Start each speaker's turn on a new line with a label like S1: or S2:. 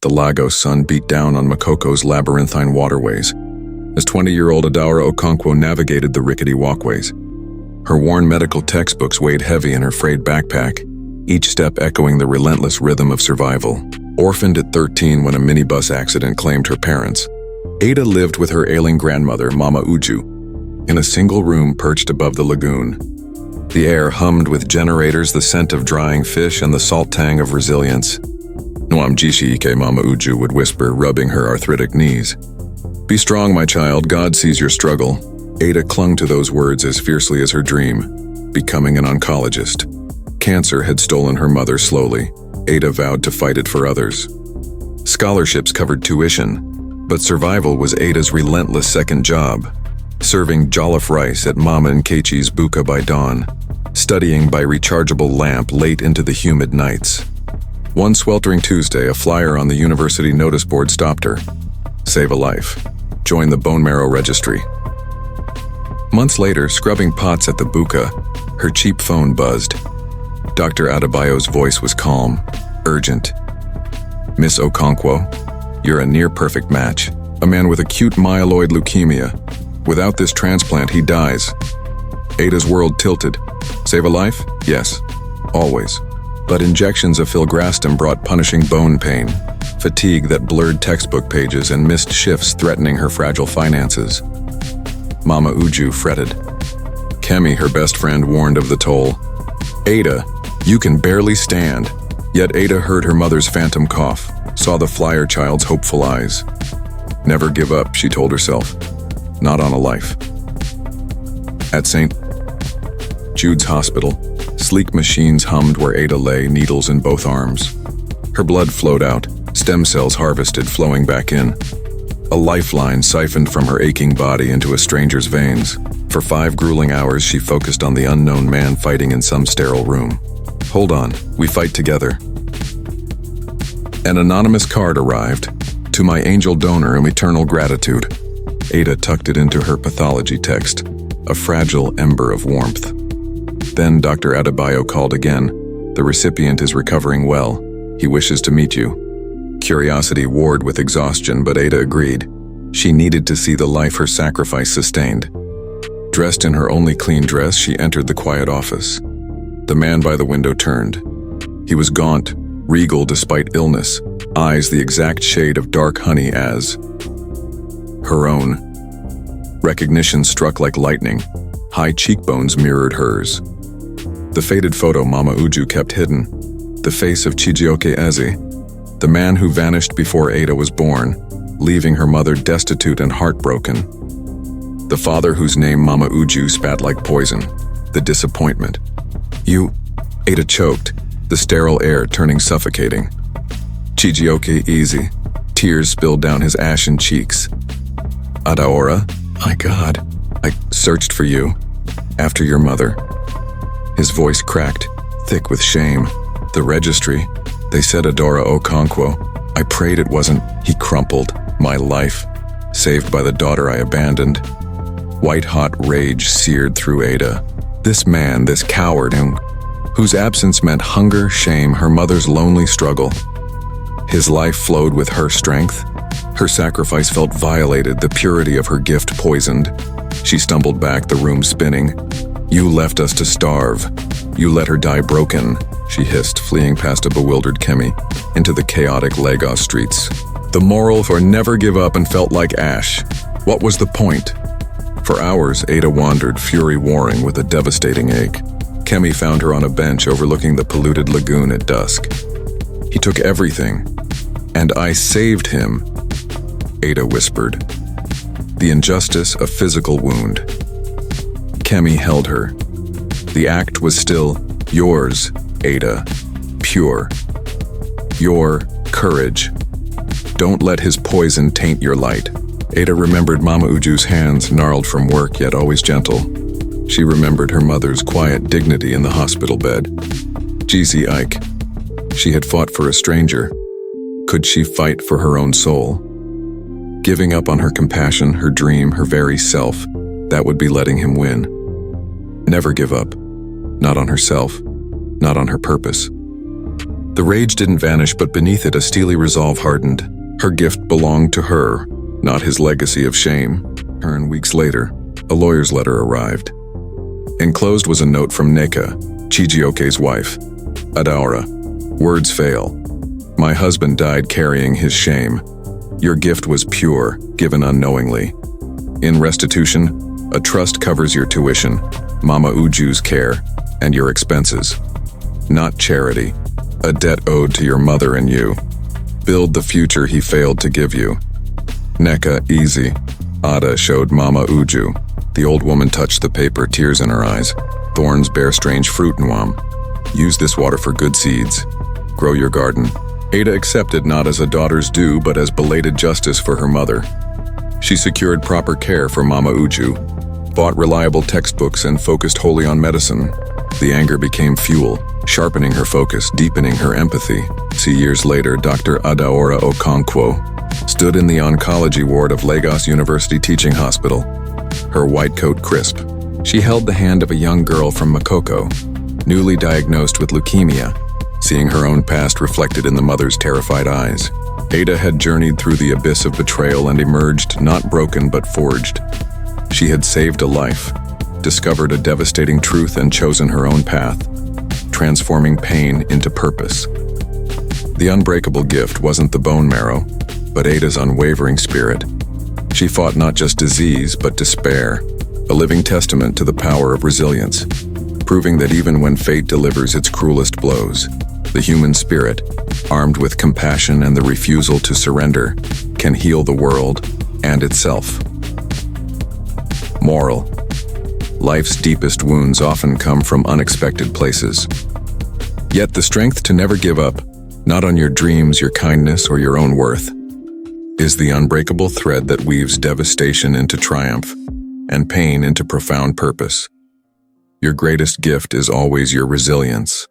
S1: The Lagos sun beat down on Makoko's labyrinthine waterways as 20-year-old Adaora Okonkwo navigated the rickety walkways. Her worn medical textbooks weighed heavy in her frayed backpack, each step echoing the relentless rhythm of survival. Orphaned at 13 when a minibus accident claimed her parents, Ada lived with her ailing grandmother, Mama Uju, in a single room perched above the lagoon. The air hummed with generators, the scent of drying fish, and the salt tang of resilience. "Nwamjishi Ike," Mama Uju would whisper, rubbing her arthritic knees. "Be strong, my child, God sees your struggle." Ada clung to those words as fiercely as her dream, becoming an oncologist. Cancer had stolen her mother slowly. Ada vowed to fight it for others. Scholarships covered tuition, but survival was Ada's relentless second job, serving jollof rice at Mama Nkechi's buka by dawn, studying by rechargeable lamp late into the humid nights. One sweltering Tuesday, a flyer on the university notice board stopped her. "Save a life. Join the bone marrow registry." Months later, scrubbing pots at the buka, her cheap phone buzzed. Dr. Adebayo's voice was calm, urgent. "Miss Okonkwo, you're a near-perfect match. A man with acute myeloid leukemia. Without this transplant, he dies." Ada's world tilted. Save a life? Yes, always. But injections of filgrastim brought punishing bone pain, fatigue that blurred textbook pages, and missed shifts threatening her fragile finances. Mama Uju fretted. Kemi, her best friend, warned of the toll. "Ada, you can barely stand." Yet Ada heard her mother's phantom cough, saw the flyer child's hopeful eyes. "Never give up," she told herself. "Not on a life." At St. Jude's Hospital, sleek machines hummed where Ada lay, needles in both arms. Her blood flowed out, stem cells harvested, flowing back in. A lifeline siphoned from her aching body into a stranger's veins. For 5 grueling hours, she focused on the unknown man fighting in some sterile room. "Hold on, we fight together." An anonymous card arrived. "To my angel donor and eternal gratitude." Ada tucked it into her pathology text, a fragile ember of warmth. Then Dr. Adebayo called again. "The recipient is recovering well. He wishes to meet you." Curiosity warred with exhaustion, but Ada agreed. She needed to see the life her sacrifice sustained. Dressed in her only clean dress, she entered the quiet office. The man by the window turned. He was gaunt, regal despite illness, eyes the exact shade of dark honey as her own. Recognition struck like lightning. High cheekbones mirrored hers. The faded photo Mama Uju kept hidden. The face of Chijioke Eze, the man who vanished before Ada was born, leaving her mother destitute and heartbroken. The father whose name Mama Uju spat like poison. The disappointment. "You..." Ada choked, the sterile air turning suffocating. Chijioke Eze, tears spilled down his ashen cheeks. "Adaora, my God, I searched for you, after your mother." His voice cracked, thick with shame. "The registry, they said Adaora Okonkwo. I prayed it wasn't." He crumpled. "My life, saved by the daughter I abandoned." White-hot rage seared through Ada. This man, this coward, whose absence meant hunger, shame, her mother's lonely struggle. His life flowed with her strength. Her sacrifice felt violated, the purity of her gift poisoned. She stumbled back, the room spinning. "You left us to starve. You let her die broken," she hissed, fleeing past a bewildered Kemi, into the chaotic Lagos streets. The moral for never give up and felt like ash. What was the point? For hours, Ada wandered, fury warring with a devastating ache. Kemi found her on a bench overlooking the polluted lagoon at dusk. "He took everything, and I saved him," Ada whispered. The injustice, a physical wound. Kemi held her. The act was still yours, Ada. Pure. Your courage. Don't let his poison taint your light. Ada remembered Mama Uju's hands, gnarled from work yet always gentle. She remembered her mother's quiet dignity in the hospital bed. Jeezy Ike. She had fought for a stranger. Could she fight for her own soul? Giving up on her compassion, her dream, her very self, that would be letting him win. Never give up. Not on herself. Not on her purpose. The rage didn't vanish, but beneath it a steely resolve hardened. Her gift belonged to her, not his legacy of shame. Weeks later, a lawyer's letter arrived. Enclosed was a note from Neka, Chijioke's wife. Adaora. Words fail. My husband died carrying his shame. Your gift was pure, given unknowingly. In restitution, a trust covers your tuition, Mama Uju's care, and your expenses. Not charity, a debt owed to your mother and you. Build the future he failed to give you. Neka, easy. Ada showed Mama Uju. The old woman touched the paper, tears in her eyes. Thorns bear strange fruit, Nwam. Use this water for good seeds. Grow your garden. Ada accepted not as a daughter's due, but as belated justice for her mother. She secured proper care for Mama Uju, bought reliable textbooks, and focused wholly on medicine. The anger became fuel, sharpening her focus, deepening her empathy. Years later, Dr. Adaora Okonkwo stood in the oncology ward of Lagos University Teaching Hospital, her white coat crisp. She held the hand of a young girl from Makoko, newly diagnosed with leukemia, seeing her own past reflected in the mother's terrified eyes. Ada had journeyed through the abyss of betrayal and emerged not broken but forged. She had saved a life, discovered a devastating truth, and chosen her own path, transforming pain into purpose. The unbreakable gift wasn't the bone marrow, but Ada's unwavering spirit. She fought not just disease, but despair, a living testament to the power of resilience, proving that even when fate delivers its cruelest blows, the human spirit, armed with compassion and the refusal to surrender, can heal the world and itself. Moral: life's deepest wounds often come from unexpected places. Yet the strength to never give up, not on your dreams, your kindness, or your own worth, is the unbreakable thread that weaves devastation into triumph and pain into profound purpose. Your greatest gift is always your resilience.